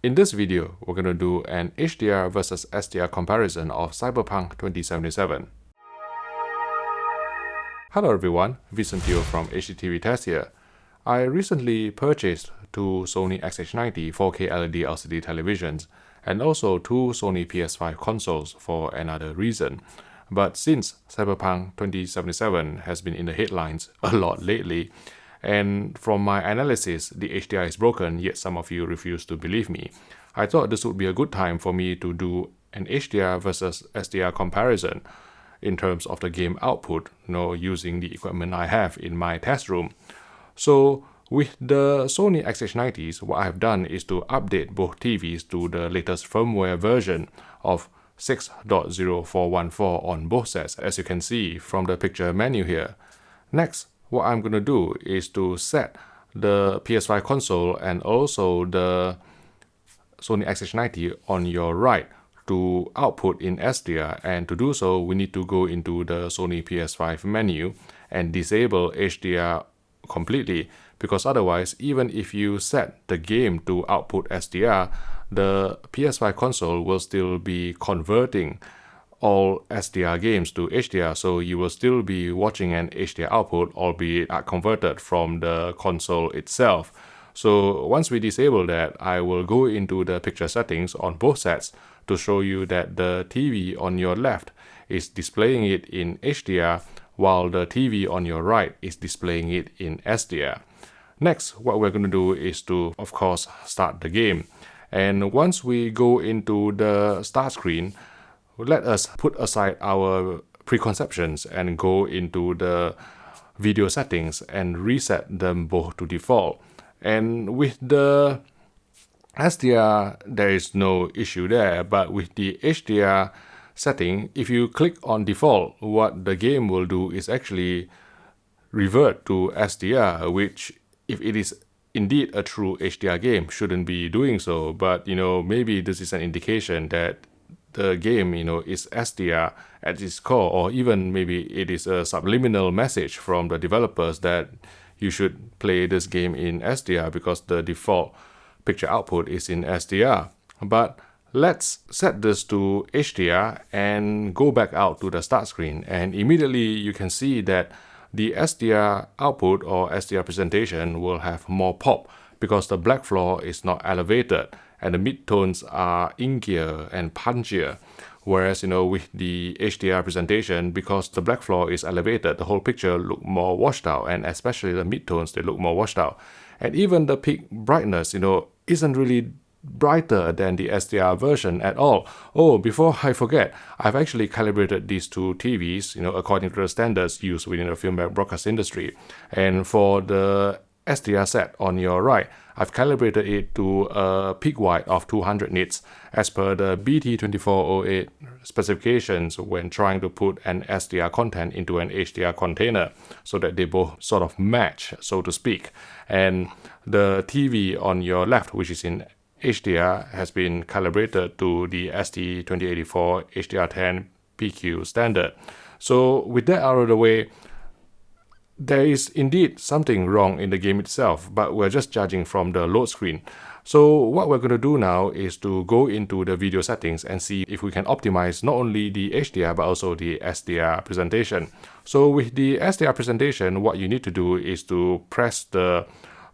In this video, we're going to do an HDR versus SDR comparison of Cyberpunk 2077. Hello everyone, Vincent Teo from HDTV Test here. I recently purchased two Sony XH90 4K LED LCD televisions and also two Sony PS5 consoles for another reason. But since Cyberpunk 2077 has been in the headlines a lot lately, and from my analysis, the HDR is broken, yet some of you refuse to believe me, I thought this would be a good time for me to do an HDR versus SDR comparison in terms of the game output, using the equipment I have in my test room. So with the Sony XH90s, what I've done is to update both TVs to the latest firmware version of 6.0414 on both sets, as you can see from the picture menu here. Next, what I'm going to do is to set the PS5 console and also the Sony XH90 on your right to output in SDR, and to do so we need to go into the Sony PS5 menu and disable HDR completely, because otherwise even if you set the game to output SDR, the PS5 console will still be converting all SDR games to HDR, so you will still be watching an HDR output, albeit converted from the console itself. So once we disable that, I will go into the picture settings on both sets to show you that the TV on your left is displaying it in HDR, while the TV on your right is displaying it in SDR. Next, what we're going to do is to, of course, start the game. And once we go into the start screen, let us put aside our preconceptions and go into the video settings and reset them both to default. And with the SDR, there is no issue there, but with the HDR setting, if you click on default, what the game will do is actually revert to SDR, which, if it is indeed a true HDR game, shouldn't be doing so. But maybe this is an indication that the game is SDR at its core, or even maybe it is a subliminal message from the developers that you should play this game in SDR because the default picture output is in SDR. But let's set this to HDR and go back out to the start screen, and immediately you can see that the SDR output or SDR presentation will have more pop because the black floor is not elevated and the midtones are inkier and punchier. Whereas, with the HDR presentation, because the black floor is elevated, the whole picture look more washed out, and especially the midtones, they look more washed out. And even the peak brightness, isn't really brighter than the SDR version at all. Oh, before I forget, I've actually calibrated these two TVs, according to the standards used within the film broadcast industry. And for the SDR set on your right, I've calibrated it to a peak white of 200 nits as per the BT2408 specifications when trying to put an SDR content into an HDR container, so that they both sort of match, so to speak. And the TV on your left, which is in HDR, has been calibrated to the ST2084 HDR10 PQ standard. So with that out of the way, there is indeed something wrong in the game itself, but we're just judging from the load screen. So what we're going to do now is to go into the video settings and see if we can optimize not only the HDR but also the SDR presentation. So with the SDR presentation, what you need to do is to press the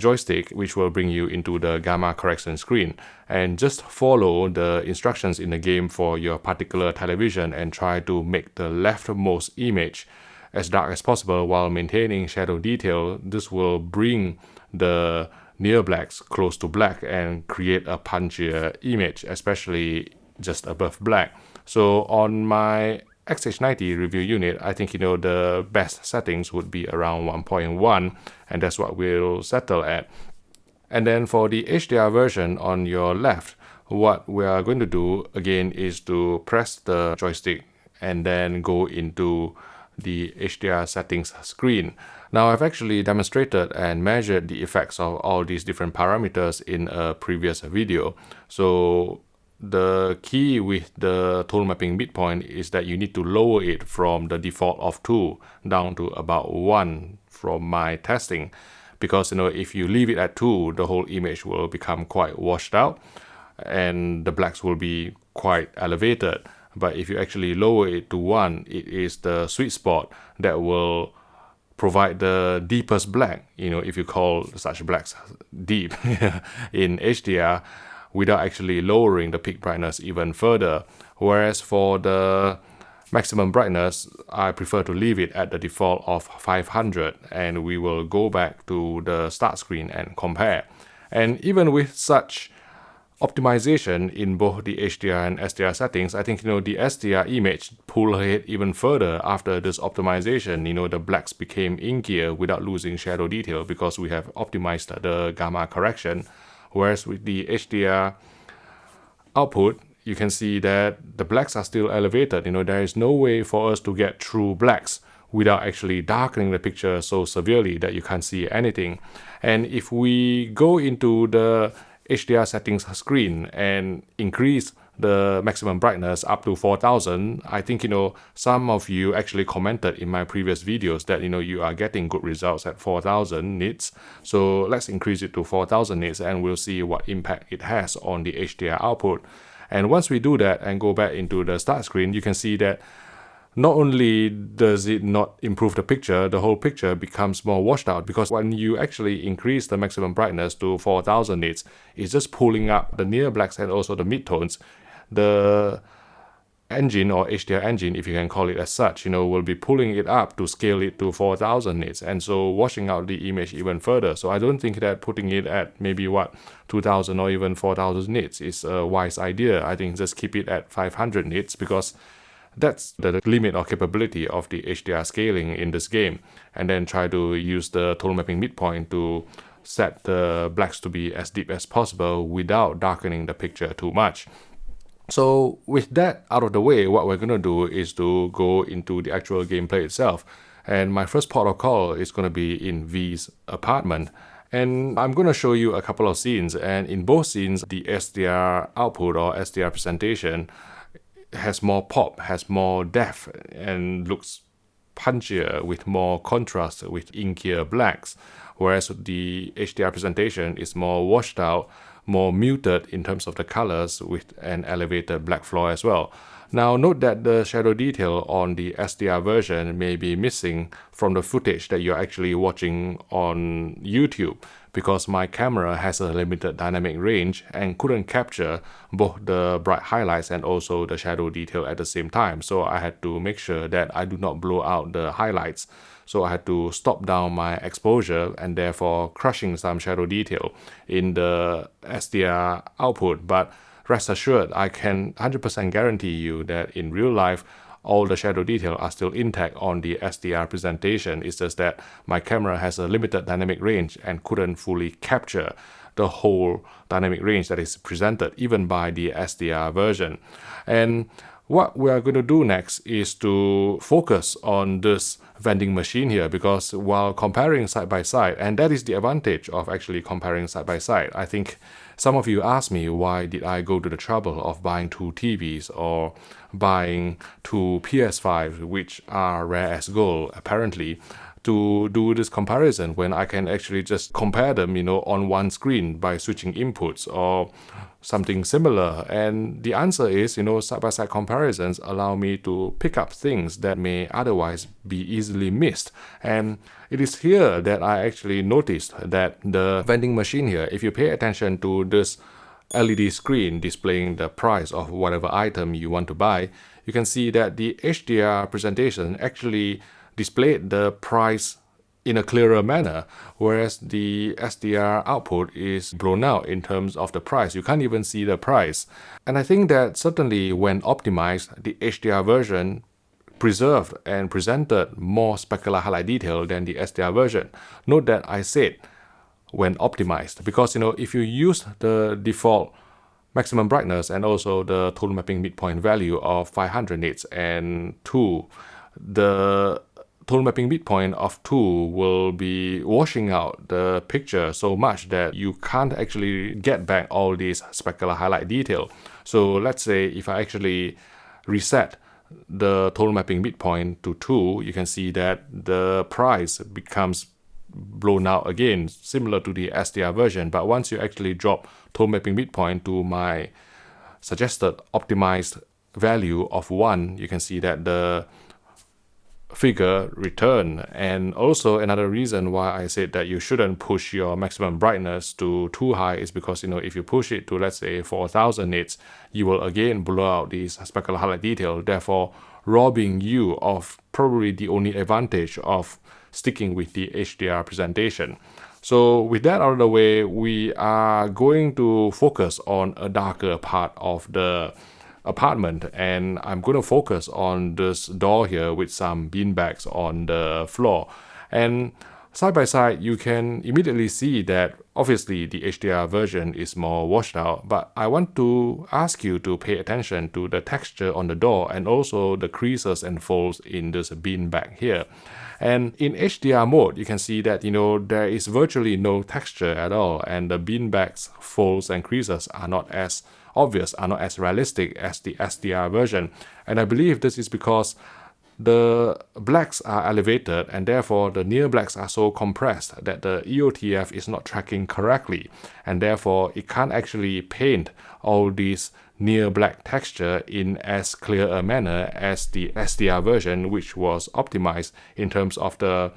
joystick, which will bring you into the gamma correction screen, and just follow the instructions in the game for your particular television and try to make the leftmost image as dark as possible while maintaining shadow detail. This will bring the near blacks close to black and create a punchier image, especially just above black. So on my XH90 review unit, I think the best settings would be around 1.1, and that's what we'll settle at. And then for the HDR version on your left, what we are going to do again is to press the joystick and then go into the HDR settings screen. Now, I've actually demonstrated and measured the effects of all these different parameters in a previous video. So the key with the tone mapping midpoint is that you need to lower it from the default of 2 down to about 1 from my testing, because if you leave it at 2, the whole image will become quite washed out. and the blacks will be quite elevated. But if you actually lower it to 1, it is the sweet spot that will provide the deepest black, if you call such blacks deep in HDR, without actually lowering the peak brightness even further. Whereas for the maximum brightness, I prefer to leave it at the default of 500, and we will go back to the start screen and compare. And even with such optimization in both the HDR and SDR settings, I think the SDR image pulled ahead even further after this optimization. The blacks became inkier without losing shadow detail because we have optimized the gamma correction. Whereas with the HDR output, you can see that the blacks are still elevated. There is no way for us to get true blacks without actually darkening the picture so severely that you can't see anything. And if we go into the HDR settings screen and increase the maximum brightness up to 4000, I think some of you actually commented in my previous videos that you are getting good results at 4000 nits. So let's increase it to 4000 nits and we'll see what impact it has on the HDR output. And once we do that and go back into the start screen, you can see that not only does it not improve the picture, the whole picture becomes more washed out, because when you actually increase the maximum brightness to 4000 nits, it's just pulling up the near blacks and also the midtones. The engine, or HDR engine, if you can call it as such, will be pulling it up to scale it to 4000 nits, and so washing out the image even further. So I don't think that putting it at maybe 2000 or even 4000 nits is a wise idea. I think just keep it at 500 nits, because that's the limit or capability of the HDR scaling in this game, and then try to use the total mapping midpoint to set the blacks to be as deep as possible without darkening the picture too much. So with that out of the way, what we're going to do is to go into the actual gameplay itself. And my first port of call is going to be in V's apartment. And I'm going to show you a couple of scenes, and in both scenes, the SDR output or SDR presentation has more pop, has more depth, and looks punchier with more contrast with inkier blacks, whereas the HDR presentation is more washed out, more muted in terms of the colors with an elevated black floor as well. Now note that the shadow detail on the SDR version may be missing from the footage that you're actually watching on YouTube, because my camera has a limited dynamic range and couldn't capture both the bright highlights and also the shadow detail at the same time. So I had to make sure that I do not blow out the highlights. So I had to stop down my exposure and therefore crushing some shadow detail in the SDR output. But rest assured, I can 100% guarantee you that in real life, all the shadow detail are still intact on the SDR presentation. It's just that my camera has a limited dynamic range and couldn't fully capture the whole dynamic range that is presented even by the SDR version. And what we are going to do next is to focus on this vending machine here, because while comparing side by side, and that is the advantage of actually comparing side by side, I think some of you asked me why did I go to the trouble of buying 2 TVs or buying 2 PS5s, which are rare as gold apparently, to do this comparison when I can actually just compare them, on one screen by switching inputs or something similar. And the answer is, side-by-side comparisons allow me to pick up things that may otherwise be easily missed. And it is here that I actually noticed that the vending machine here, if you pay attention to this LED screen displaying the price of whatever item you want to buy, you can see that the HDR presentation actually displayed the price in a clearer manner, whereas the SDR output is blown out in terms of the price. You can't even see the price. And I think that certainly when optimized, the HDR version preserved and presented more specular highlight detail than the SDR version. Note that I said when optimized, because if you use the default maximum brightness and also the total mapping midpoint value of 500 nits and 2, the total mapping midpoint of 2 will be washing out the picture so much that you can't actually get back all these specular highlight detail. So let's say if I actually reset the total mapping midpoint to 2, you can see that the price becomes blown out again, similar to the SDR version. But once you actually drop tone mapping midpoint to my suggested optimized value of 1, you can see that the figure return. And also another reason why I said that you shouldn't push your maximum brightness to too high is because, if you push it to, let's say, 4000 nits, you will again blow out these specular highlight detail, therefore robbing you of probably the only advantage of sticking with the HDR presentation. So with that out of the way, we are going to focus on a darker part of the apartment, and I'm going to focus on this door here with some beanbags on the floor. And side by side, you can immediately see that obviously the HDR version is more washed out, but I want to ask you to pay attention to the texture on the door and also the creases and folds in this beanbag here. And in HDR mode, you can see that, there is virtually no texture at all, and the beanbags, folds, and creases are not as obvious, are not as realistic as the SDR version. And I believe this is because the blacks are elevated, and therefore the near blacks are so compressed that the EOTF is not tracking correctly, and therefore it can't actually paint all these near black texture in as clear a manner as the SDR version, which was optimized in terms of the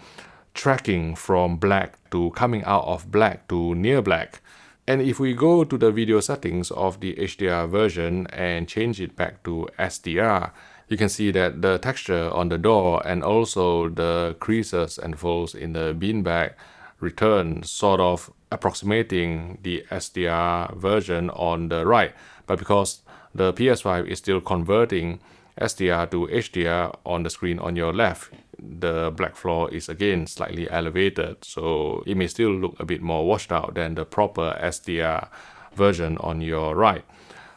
tracking from black to coming out of black to near black. And if we go to the video settings of the HDR version and change it back to SDR, you can see that the texture on the door and also the creases and folds in the beanbag return sort of approximating the SDR version on the right. But because the PS5 is still converting SDR to HDR on the screen on your left, the black floor is again slightly elevated, so it may still look a bit more washed out than the proper SDR version on your right.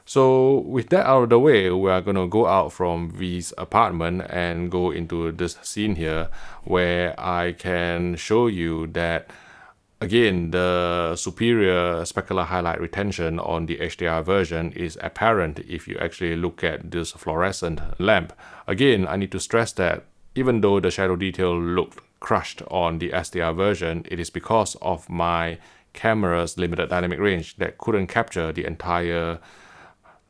So with that out of the way, we are going to go out from V's apartment and go into this scene here where I can show you that again, the superior specular highlight retention on the HDR version is apparent if you actually look at this fluorescent lamp. Again, I need to stress that even though the shadow detail looked crushed on the SDR version, it is because of my camera's limited dynamic range that couldn't capture the entire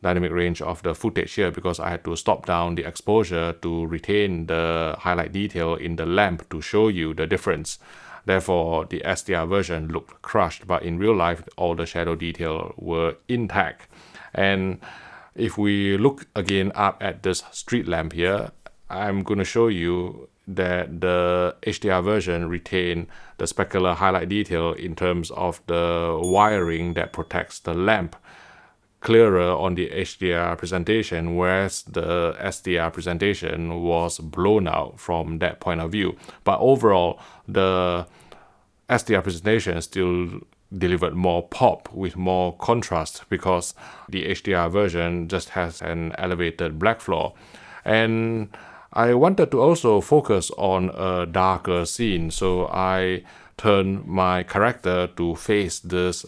dynamic range of the footage here, because I had to stop down the exposure to retain the highlight detail in the lamp to show you the difference. Therefore, the SDR version looked crushed, but in real life, all the shadow detail were intact. And if we look again up at this street lamp here, I'm going to show you that the HDR version retained the specular highlight detail in terms of the wiring that protects the lamp clearer on the HDR presentation, whereas the SDR presentation was blown out from that point of view. But overall, the SDR presentation still delivered more pop with more contrast because the HDR version just has an elevated black floor. And I wanted to also focus on a darker scene, so I turned my character to face this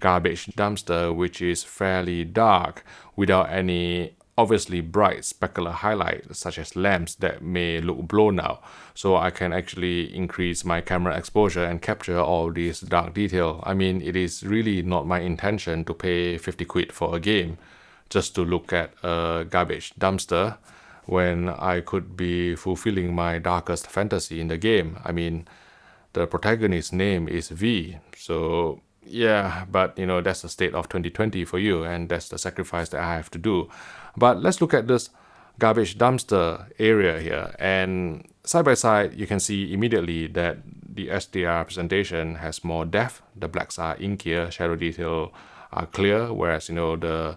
garbage dumpster, which is fairly dark without any obviously bright specular highlight such as lamps that may look blown out. So I can actually increase my camera exposure and capture all this dark detail. I mean, it is really not my intention to pay 50 quid for a game just to look at a garbage dumpster when I could be fulfilling my darkest fantasy in the game. I mean, the protagonist's name is V, so yeah, but that's the state of 2020 for you, and that's the sacrifice that I have to do. But let's look at this garbage dumpster area here, and side by side you can see immediately that the SDR presentation has more depth. The blacks are inkier, shadow detail are clear, whereas the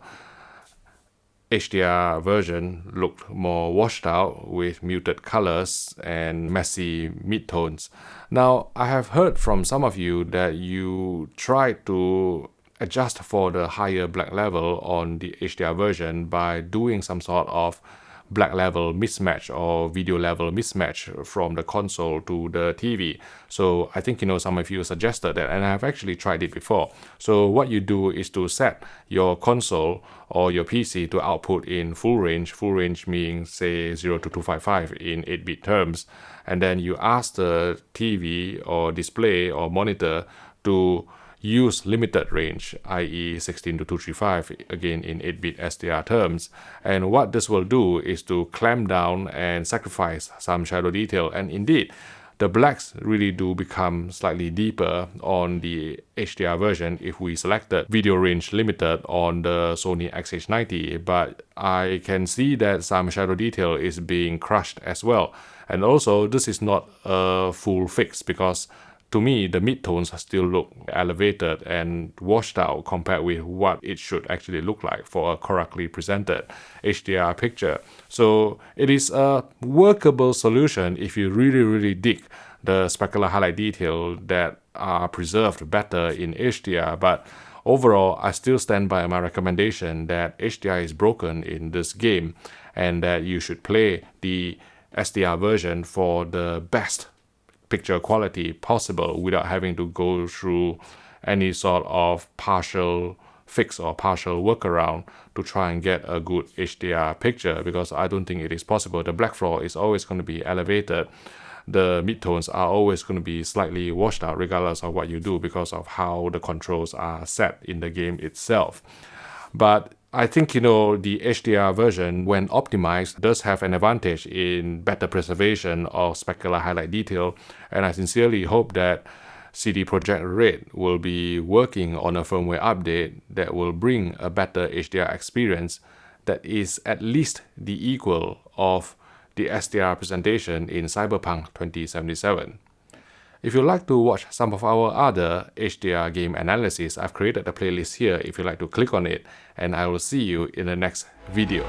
HDR version looked more washed out with muted colors and messy midtones. Now, I have heard from some of you that you tried to adjust for the higher black level on the HDR version by doing some sort of black level mismatch or video level mismatch from the console to the TV. So I think some of you suggested that, and I've actually tried it before. So what you do is to set your console or your PC to output in full range meaning say 0 to 255 in 8-bit terms, and then you ask the TV or display or monitor to use limited range, i.e. 16 to 235, again in 8-bit SDR terms. And what this will do is to clamp down and sacrifice some shadow detail, and indeed the blacks really do become slightly deeper on the HDR version if we selected video range limited on the Sony XH90, but I can see that some shadow detail is being crushed as well. And also this is not a full fix, because to me, the midtones still look elevated and washed out compared with what it should actually look like for a correctly presented HDR picture. So it is a workable solution if you really dig the specular highlight detail that are preserved better in HDR. But overall, I still stand by my recommendation that HDR is broken in this game and that you should play the SDR version for the best picture quality possible without having to go through any sort of partial fix or partial workaround to try and get a good HDR picture, because I don't think it is possible. The black floor is always going to be elevated. The midtones are always going to be slightly washed out regardless of what you do, because of how the controls are set in the game itself. But I think, the HDR version, when optimized, does have an advantage in better preservation of specular highlight detail, and I sincerely hope that CD Projekt Red will be working on a firmware update that will bring a better HDR experience that is at least the equal of the SDR presentation in Cyberpunk 2077. If you'd like to watch some of our other HDR game analysis, I've created a playlist here if you'd like to click on it, and I will see you in the next video.